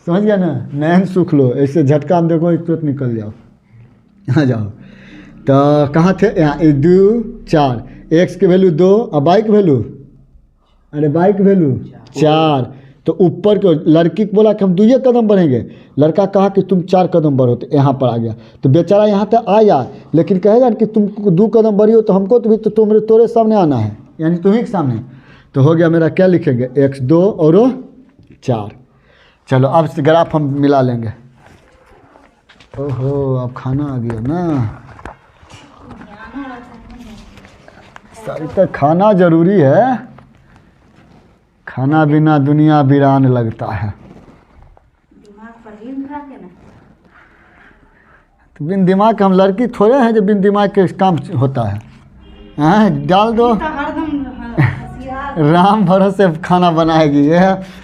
समझ गया ना। नैन सूख लो, ऐसे झटका में देखो तुरंत निकल जाओ। आ जाओ। तो कहाँ थे? यहाँ 2 4, x की वैल्यू 2 और y की वैल्यू, अरे y की वैल्यू 4। तो ऊपर को लड़की को बोला कि हम 2 कदम बढ़ेंगे, लड़का कहा कि तुम 4 कदम बढ़ो, तो यहाँ पर आ गया। तो बेचारा यहाँ तक आया, लेकिन कहेगा कि तुम 2 कदम बढ़ी हो तो हमको तो भी तो तोरे सामने आना है, यानी तुम्ही के सामने। तो हो गया मेरा, क्या लिखेंगे, x 2 और 4। चलो अब से ग्राफ हम मिला लेंगे। ओहो अब खाना आ गया ना, सारी तो खाना जरूरी है, खाना बिना दुनिया वीरान लगता है। दिमाग पर ही रखे ना, तो बिन दिमाग के हम लड़की थोड़े हैं जो बिन दिमाग के काम होता है। हाँ डाल दो, तो हरदम होशियार। राम भरोसे खाना बनाएगी, ये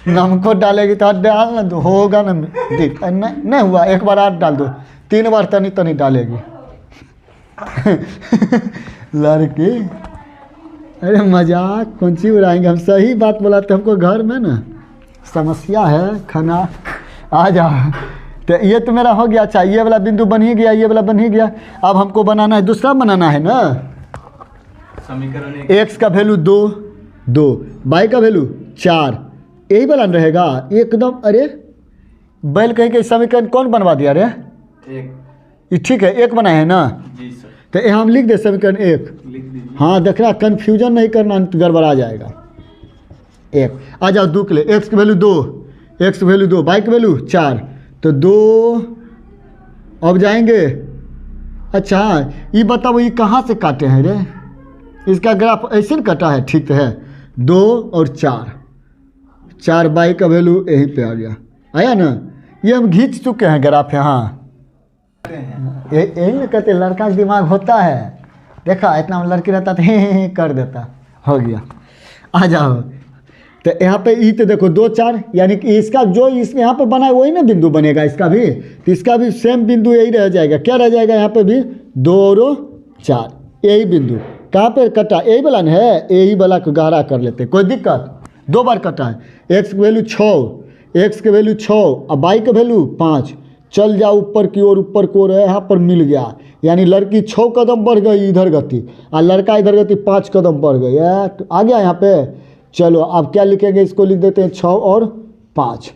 नमको डालेगी तो डाल ना दो, होगा ना नहीं हुआ, एक बार और डाल दो, 3 बार तनी डालेगी। लड़की, अरे मजाक कौन सी उड़ाएंगे हम, सही बात बोला। तो हमको घर में ना समस्या है, खाना आ जाओ। तो ये तो मेरा हो गया। अच्छा ये वाला बिंदु बन ही गया, ये वाला बन ही गया। अब हमको बनाना है, दूसरा बनाना है ना। समीकरण x का वैल्यू 2, y का वैल्यू 4, यही वाला रहेगा एकदम। अरे बैल कहीं के समीकरण कौन बनवा दिया रे? एक। ठीक है, 1 बनाए है ना। जी सर। तो यहाँ हम लिख दे समीकरण 1। लिख दीजिए। हाँ देखना, कन्फ्यूजन नहीं करना, गड़बड़ा जाएगा। 1 आ जाओ। 2 के लिए x की वैल्यू 2, x की वैल्यू 2, y की वैल्यू 4, तो 2 अब जाएंगे। अच्छा ये बताओ ये कहाँ से काटे हैं रे? इसका ग्राफ ऐसे न कटा है, ठीक है। 2 और 4 y का वैल्यू यहीं पे आ गया, आया ना। ये हम खींच चुके हैं ग्राफ यहाँ। यही ना कहते लड़का का दिमाग होता है, देखा इतना लड़की रहता तो हे कर देता, हो गया। आ जाओ। तो यहाँ पे ई तो देखो 2 4, यानी कि इसका जो इसमें यहाँ पे बना है वही ना बिंदु बनेगा इसका भी। तो इसका भी सेम बिंदु यही रह जाएगा। क्या रह जाएगा यहाँ पे भी? 2 और 4, यही बिंदु। कहाँ पे कटा? यही वाला ना है, यही वाला को गहरा कर लेते, कोई दिक्कत? 2 बार कटा है। एक्स की वैल्यू 6, एक्स की वैल्यू 6 और वाई का वैल्यू 5। चल जाओ ऊपर की ओर है, यहाँ पर मिल गया, यानी लड़की 6 कदम बढ़ गई इधर गति और लड़का इधर गति 5 कदम बढ़ गई है। तो आ गया यहाँ पे। चलो अब क्या लिखेंगे, इसको लिख देते हैं 6 और 5।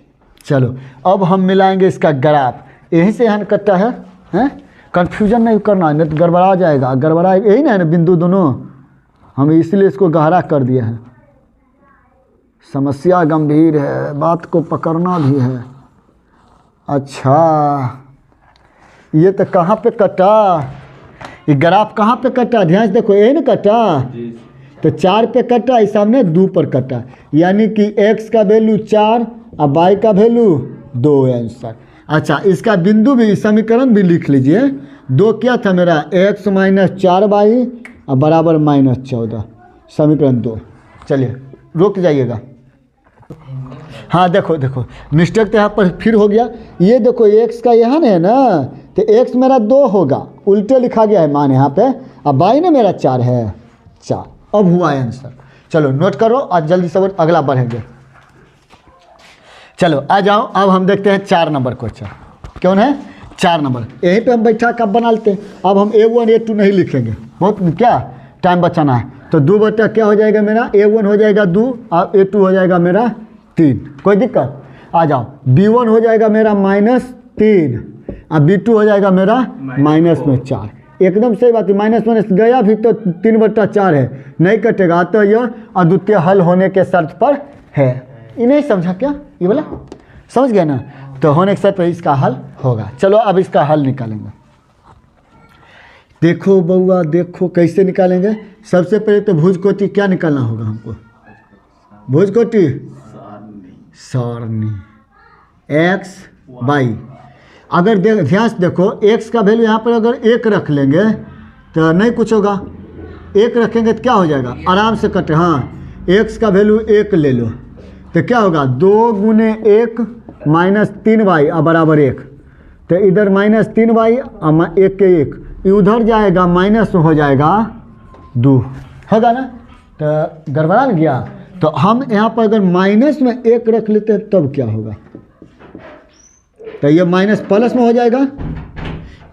चलो अब हम मिलाएंगे इसका ग्राफ। यहीं से यहाँ कटा है, हैं? कन्फ्यूजन नहीं करना है, नहीं तो गड़बड़ा जाएगा। गड़बड़ा यही ना है ना बिंदु दोनों, हम इसलिए इसको गहरा कर दिए हैं। समस्या गंभीर है, बात को पकड़ना भी है। अच्छा ये तो कहाँ पे कटा, ये ग्राफ कहाँ पे कटा, ध्यान से देखो, यही ना कटा। तो 4 पे कटा, इस सामने 2 पर कटा, यानी कि x का वैल्यू 4 और y का वैल्यू 2 आंसर। अच्छा इसका बिंदु भी, समीकरण भी लिख लीजिए। 2 क्या था मेरा, x माइनस 4y और बराबर -14, समीकरण 2। चलिए रुक जाइएगा। हाँ देखो देखो मिस्टेक तो यहाँ पर फिर हो गया। ये देखो x का यहाँ है ना, तो x मेरा 2 होगा, उल्टे लिखा गया है मान यहाँ पे, अब y ने मेरा 4 है, 4। अब हुआ है आंसर। चलो नोट करो और जल्दी से अगला बढ़ेंगे। चलो आ जाओ, अब हम देखते हैं 4 नंबर क्वेश्चन। क्यों है 4 नंबर, यहीं पे हम बैठा कब बना लेते हैं। अब हम A1 A2 नहीं लिखेंगे, बहुत क्या टाइम बचाना है। तो 2 बटा क्या हो जाएगा मेरा, A1 हो जाएगा 2 और A2 हो जाएगा मेरा 3। कोई दिक्कत, आ जाओ। B1 हो जाएगा मेरा -3 और B2 हो जाएगा मेरा -4। एकदम सही बात है, माइनस गया भी तो 3 बटा 4 है, नहीं कटेगा। तो यह अद्वितीय हल होने के शर्त पर है। ये नहीं समझा क्या, ये बोला समझ गया ना। तो होने के शर्त पर इसका हल होगा। चलो अब इसका हल निकालेंगे। देखो बउआ देखो कैसे निकालेंगे। सबसे पहले तो भुजकोटि क्या निकालना होगा हमको, भुजकोटि सारणी x y। अगर ध्यान से देखो x का वैल्यू यहाँ पर अगर 1 रख लेंगे तो नहीं कुछ होगा, 1 रखेंगे तो क्या हो जाएगा, आराम से कटे। हाँ x का वैल्यू 1 ले लो तो क्या होगा, 2 गुने 1 -3y और बराबर 1। तो इधर -3y और 1 के 1, उधर जाएगा माइनस हो जाएगा 2, होगा ना। तो गड़बड़ा न गया। तो हम यहाँ पर अगर माइनस में 1 रख लेते हैं तब क्या होगा, तो ये माइनस प्लस में हो जाएगा।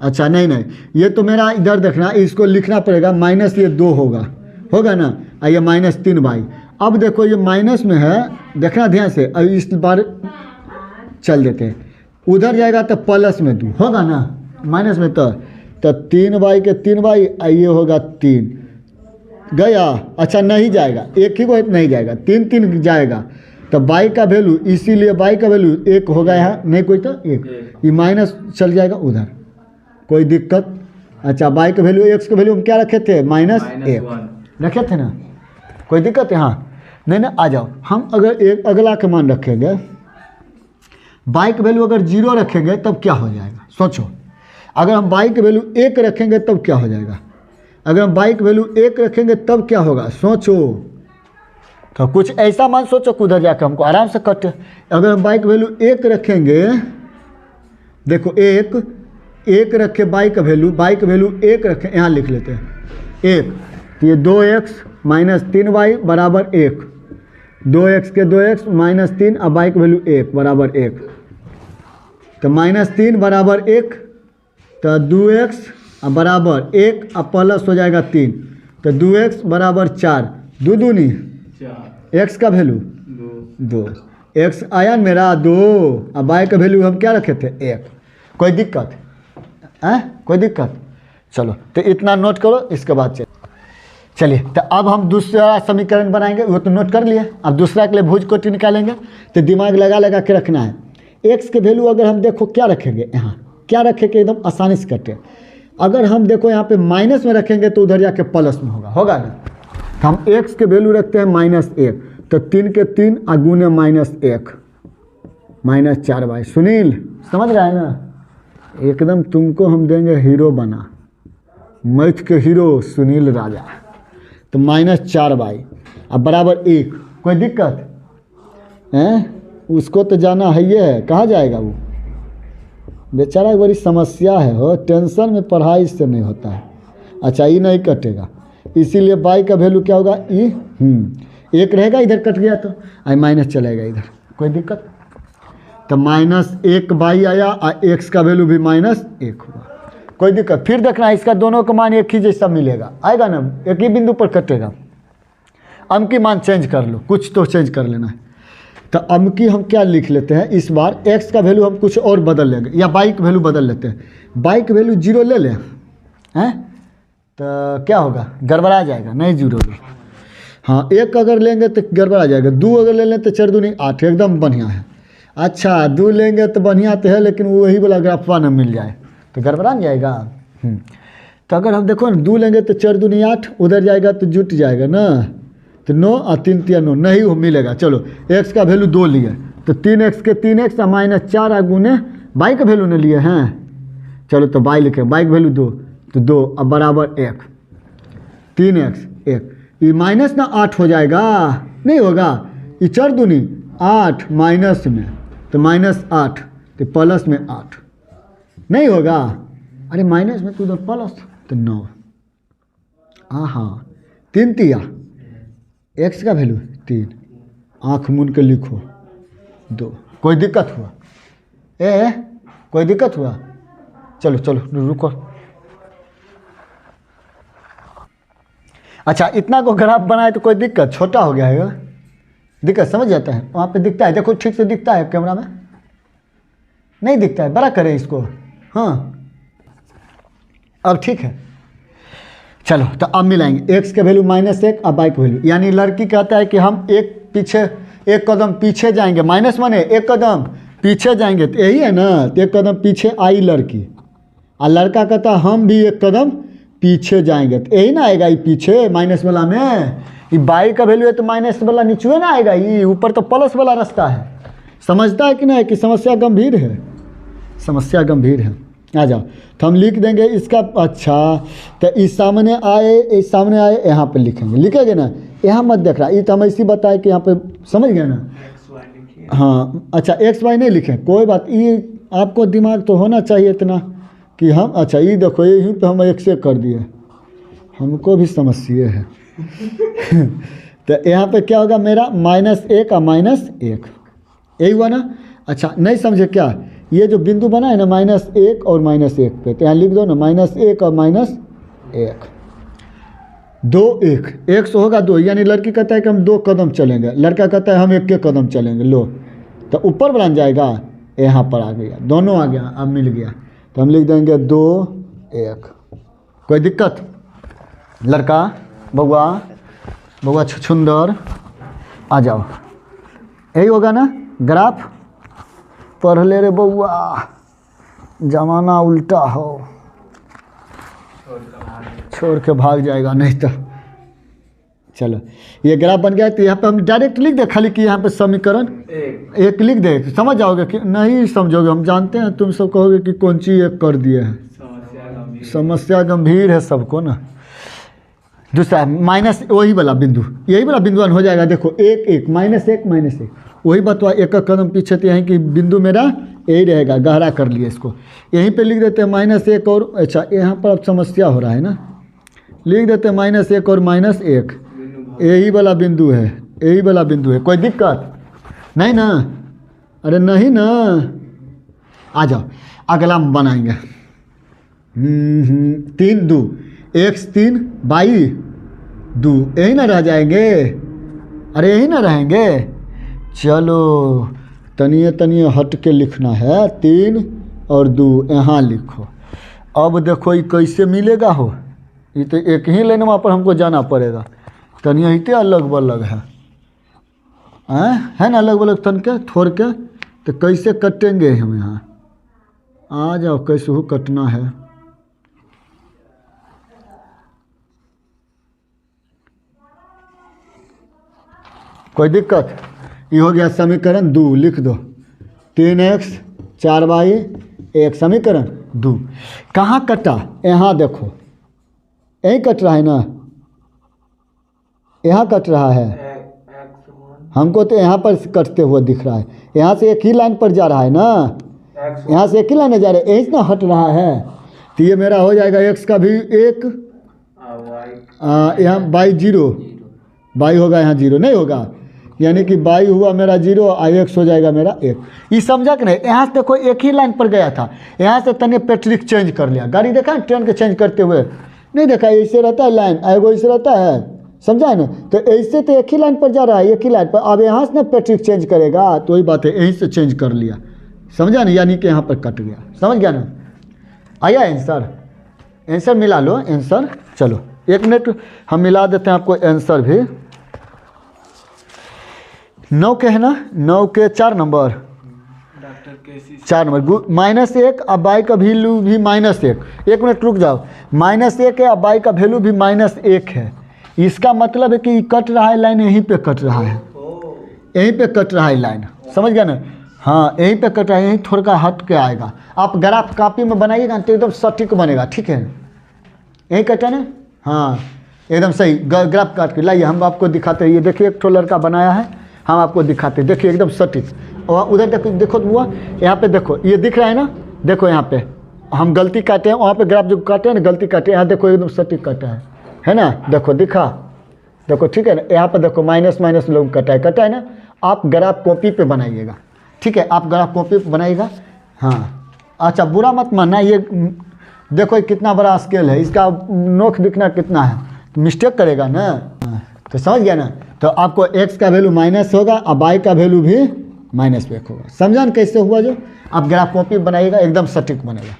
अच्छा नहीं ये तो मेरा इधर देखना, इसको लिखना पड़ेगा, माइनस ये 2 होगा ना, और ये -3y। अब देखो ये माइनस में है, देखना ध्यान से। अब इस बार चल देते हैं, उधर जाएगा तो प्लस में 2 होगा ना, माइनस में तो 3y के 3y, ये होगा 3 गया। अच्छा नहीं जाएगा, एक ही को नहीं जाएगा, 3 जाएगा। तो y का वैल्यू, इसीलिए y का वैल्यू 1 होगा यहाँ, नहीं कोई तो 1, ये माइनस चल जाएगा उधर, कोई दिक्कत। अच्छा y का वैल्यू, x का वैल्यू हम क्या रखे थे, -1 रखे थे ना, कोई दिक्कत है। हाँ नहीं ना, आ जाओ। हम अगर एक अगला के मान रखेंगे, y का वैल्यू अगर 0 रखेंगे तब क्या हो जाएगा, सोचो। अगर हम y का वैल्यू 1 रखेंगे तब क्या हो जाएगा, अगर हम y का वैल्यू 1 रखेंगे तब क्या होगा, सोचो। तो कुछ ऐसा मान सोचो कि उधर जाकर हमको आराम से कटे। अगर हम y का वैल्यू 1 रखेंगे, देखो 1 रखे y का वैल्यू, y का वैल्यू 1 रखें, यहाँ लिख लेते हैं 1। तो ये 2x -3y बराबर 1, 2x के 2x -3 और y का वैल्यू 1 बराबर 1। तो -3 बराबर 1, तो 2x बराबर 1 और प्लस हो जाएगा 3, तो 2x बराबर 4, 2 दूनी x का वैल्यू 2, x आया मेरा 2, अब y का वैल्यू हम क्या रखे थे 1। कोई दिक्कत है, कोई दिक्कत। चलो तो इतना नोट करो, इसके बाद चलिए। तो अब हम दूसरा समीकरण बनाएंगे, वो तो नोट कर लिए। अब दूसरा के लिए भुजकोटि निकालेंगे, तो दिमाग लगा के रखना है। x के वैल्यू अगर हम देखो क्या रखेंगे, यहाँ क्या रखेंगे, एकदम आसानी से कटे। अगर हम देखो यहाँ पे माइनस में रखेंगे तो उधर जाके प्लस में होगा ना। तो हम x के वैल्यू रखते हैं -1, तो 3 के 3 और गुने -1 -4y। सुनील समझ रहा है ना, एकदम तुमको हम देंगे हीरो बना, मैथ के हीरो सुनील राजा। तो -4y अब बराबर 1, कोई दिक्कत है, उसको तो जाना है, ये है कहाँ जाएगा वो बेचारा, बड़ी समस्या है हो, टेंशन में पढ़ाई से नहीं होता है। अच्छा ये नहीं कटेगा, इसीलिए y का वैल्यू क्या होगा, एक रहेगा, इधर कट गया तो आई माइनस चलेगा इधर, कोई दिक्कत। तो -1/, आया और एक्स का वैल्यू भी -1 हुआ, कोई दिक्कत। फिर देखना है इसका दोनों का मान एक ही जैसा मिलेगा, आएगा ना, एक ही बिंदु पर कटेगा। अम की मान चेंज कर लो, कुछ तो चेंज कर लेना है। तो अम की हम क्या लिख लेते हैं इस बार, एक्स का वैल्यू हम कुछ और बदल लेंगे, या बाई की वैल्यू बदल लेते हैं। बाई की वैल्यू 0 ले लें हैं, तो क्या होगा, गड़बड़ा जाएगा, नहीं 0 होगा। हाँ 1 अगर लेंगे तो गड़बड़ा जाएगा, 2 अगर ले लें तो 4 दूनी 8, एकदम बढ़िया है। अच्छा 2 लेंगे तो बढ़िया तो है, लेकिन वही वाला ग्राफवा न मिल जाए तो गड़बड़ा नहीं जाएगा। तो अगर हम देखो ना 2 लेंगे तो 4 दूनी 8, उधर जाएगा तो जुट जाएगा ना, तो 9 और 3 3 9 नहीं हो मिलेगा। चलो एक्स का वैल्यू 2 लिए, तो 3x के 3x और -4 गुने बाई का वैल्यू न लिए हैं। चलो तो बाई लिखे, बाई का वैल्यू 2, तो 2 अब बराबर 1, 3x 1, ये माइनस ना 8 हो जाएगा, नहीं होगा, ये 4 दूनी 8 माइनस में, तो -8 तो प्लस में 8 नहीं होगा, अरे माइनस में तो उधर प्लस, तो 9। हाँ 3 तिया एक्स का वैल्यू 3, आँख मून के लिखो 2, कोई दिक्कत हुआ, कोई दिक्कत हुआ, चलो चलो रुको। अच्छा इतना को ग्राफ बनाए तो कोई दिक्कत, छोटा हो गया है, दिक्कत समझ जाता है, वहाँ पे दिखता है, देखो ठीक से दिखता है कैमरा में, नहीं दिखता है, बड़ा करें इसको। हाँ अब ठीक है, चलो तो अब मिलाएंगे एक्स के वैल्यू -1 और बाई का वैल्यू, यानी लड़की कहता है कि हम एक कदम पीछे जाएंगे, माइनस माने एक कदम पीछे जाएंगे, तो यही है ना, तो एक कदम पीछे आई लड़की, और लड़का कहता है हम भी एक कदम पीछे जाएंगे, तो यही ना आएगा ये पीछे माइनस वाला में, ये बाई का वैल्यू है तो माइनस वाला नीचे ना आएगा, ये ऊपर तो प्लस वाला रास्ता है। समझता है कि नहीं कि समस्या गंभीर है, समस्या गंभीर है। आ जाओ तो हम लिख देंगे इसका, अच्छा तो इस सामने आए यहाँ पे लिखेंगे, लिखेंगे ना, यहाँ मत देख रहा, ये तो हम ऐसी बताए कि यहाँ पे समझ गए ना। हाँ अच्छा एक्स वाई नहीं लिखें, कोई बात, ये आपको दिमाग तो होना चाहिए इतना कि हम, अच्छा ये देखो यहीं पे हम एक से कर दिए, हमको भी समस्या है। तो यहाँ पे क्या होगा मेरा -1 और -1, यही हुआ ना। अच्छा नहीं समझे क्या, ये जो बिंदु बना है ना -1 और -1 पे, तो यहाँ लिख दो ना -1 और -1, 2 1 से होगा 2, यानी लड़की कहता है कि हम 2 कदम चलेंगे, लड़का कहता है हम 1 कदम चलेंगे, लो तो ऊपर बन जाएगा, यहाँ पर आ गया, दोनों आ गया, अब मिल गया, तो हम लिख देंगे 2 1, कोई दिक्कत। लड़का बउआ छुछुंदर आ जाओ, यही होगा ना ग्राफ, पढ़ ले रे बउआ, जमाना उल्टा हो, छोड़ के भाग जाएगा नहीं तो। चलो ये ग्राफ बन गया, तो यहाँ पे हम डायरेक्ट लिख दे खाली कि यहाँ पे समीकरण एक लिख दे, समझ जाओगे कि नहीं समझोगे, हम जानते हैं तुम सब कहोगे कि कौन चीज़ एक कर दिए हैं, समस्या गंभीर है सबको ना। दूसरा माइनस वही वाला बिंदु, यही वाला बिंदु हो जाएगा, देखो 1 1 -1 वही बतवा, एक कदम पीछे, तो यहीं कि बिंदु मेरा यही रहेगा, गहरा कर लिया इसको, यहीं पे लिख देते हैं -1 और, अच्छा यहाँ पर अब समस्या हो रहा है ना, लिख देते हैं -1 और -1, यही वाला बिंदु है, यही वाला बिंदु है, कोई दिक्कत नहीं ना, अरे नहीं ना। आ जाओ अगला हम बनाएंगे, 3 2 x 3 बाई 2, यही ना रह जाएंगे, अरे यही ना रहेंगे। चलो तनिए हट के लिखना है, 3 और 2 यहाँ लिखो। अब देखो ये कैसे मिलेगा हो, ये तो एक ही लाइन वहाँ पर हमको जाना पड़ेगा, तनिए ही अलग बलग है ना, अलग बलग तन के थोड़ के, तो कैसे कटेंगे हम यहाँ, आ जाओ कैसे हो कटना है। कोई दिक्कत, ये हो गया समीकरण 2, लिख दो 3x 4y 1, समीकरण 2। कहाँ कटा, यहाँ देखो यहीं कट रहा है ना, यहाँ कट रहा है, हमको तो यहाँ पर कटते हुए दिख रहा है, यहाँ से एक ही लाइन पर जा रहा है ना, यहाँ से एक ही लाइन जा रहा है, यहीं से ना हट रहा है, तो ये मेरा हो जाएगा x का भी 1, यहाँ बाई 0 बाई होगा यहाँ 0 नहीं होगा, यानी कि बाई हुआ मेरा 0 और x हो जाएगा मेरा 1। ये समझा कि नहीं? यहाँ से देखो एक ही लाइन पर गया था, यहाँ से तने पैट्रिक चेंज कर लिया। गाड़ी देखा है ट्रेन के चेंज करते हुए? नहीं देखा, ऐसे रहता है लाइन, एगो ऐसे रहता है, समझा है ना? तो ऐसे तो एक ही लाइन पर जा रहा है, एक ही लाइन पर। अब यहाँ से ना पैट्रिक चेंज करेगा तो वही बात है, यहीं से चेंज कर लिया, समझा ना? यानी कि यहाँ पर कट गया, समझ गया ना? आया आंसर? आंसर मिला लो, आंसर। चलो 1 मिनट हम मिला देते हैं आपको आंसर भी। 9 के है ना, 9 के 4 नंबर, डॉक्टर केसी 4 नंबर -1 अब बाई का वैल्यू भी -1। 1 मिनट रुक जाओ, -1 है अब बाई का वैल्यू भी -1 है। इसका मतलब है कि कट रहा है लाइन, यहीं पे कट रहा है, यहीं पे कट रहा है लाइन, समझ गया ना? हाँ यहीं पे कट रहा है, यहीं थोड़ा हट के आएगा। आप ग्राफ कॉपी में बनाइएगा तो एकदम सटीक बनेगा, ठीक है? यहीं कटा ना, हाँ एकदम सही। ग्राफ काट के लाइए, हम आपको दिखाते हैं। ये देखिए एक ठो लड़का बनाया है, हम आपको दिखाते हैं, देखिए एकदम सटीक। और उधर देखो, देखो हुआ यहाँ पे, देखो ये दिख रहा है ना, देखो यहाँ पे हम गलती काटे हैं, वहाँ पे ग्राफ जो काटे हैं ना गलती काटे, यहाँ देखो एकदम सटीक काटा है ना? देखो दिखा, देखो ठीक है ना? यहाँ पे देखो माइनस लोग कटा है ना? आप ग्राफ कॉपी पे बनाइएगा, ठीक है? आप ग्राफ कॉपी पे बनाइएगा। हाँ अच्छा, बुरा मत मानना, ये देखो ये कितना बड़ा स्केल है, इसका नोक दिखना कितना है, तो मिस्टेक करेगा ना। तो समझ गया ना? तो आपको x का वैल्यू माइनस होगा और y का वैल्यू भी -1 होगा। समझा ना कैसे हुआ? जो आप ग्राफ कॉपी बनाइएगा एकदम सटीक बनेगा।